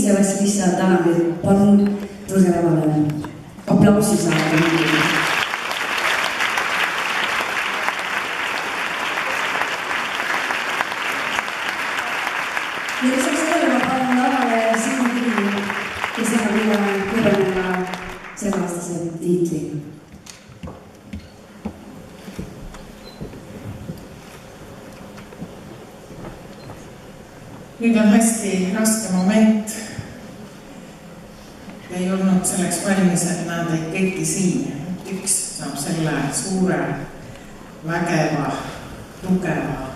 sellepärast, mis sa täna nüüd palun tulge lavale. Aplausi saada. Ja lisaks sellele ma palun lavale Signe Kivi, kes saab üle Hõbenega selleaastase tiitli. Nüüd on hästi raske moment. Ei olnud selleks valmis, et näed neid kõiki siin. Üks saab selle suure, vägeva, tugeva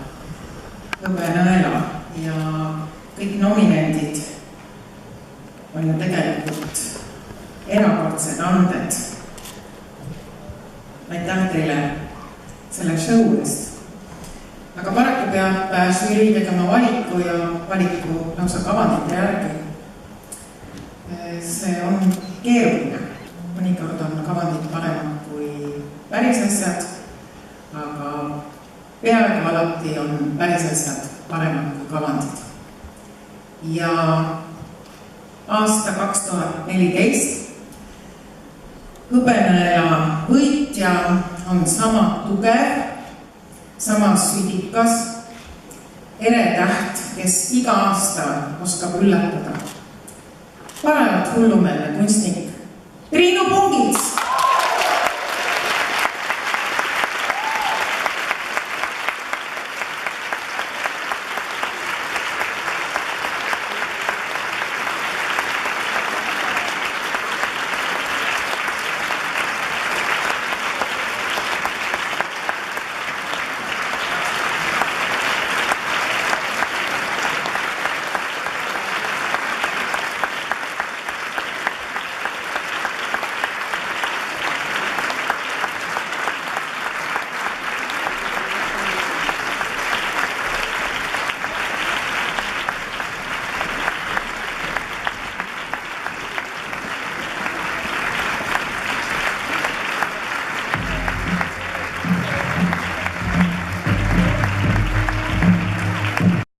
hõbenõela ja kõik nominendid on ju tegelikult erakordsed anded. Aitäh teile selle show eest. Aga paraku peab žürii tegema valiku ja valiku lausa kavandite järgi. See on keeruline. Mõnikord on kavandid paremad kui päris asjad, aga peaaegu alati on päris asjad paremad kui kavandid. Ja aasta 2014 Hõbenõela võitja on sama tugev, sama südikas, eretäht, kes iga aasta oskab üllatada. Parajalt hullumeelne kunstnik Triinu Pungits!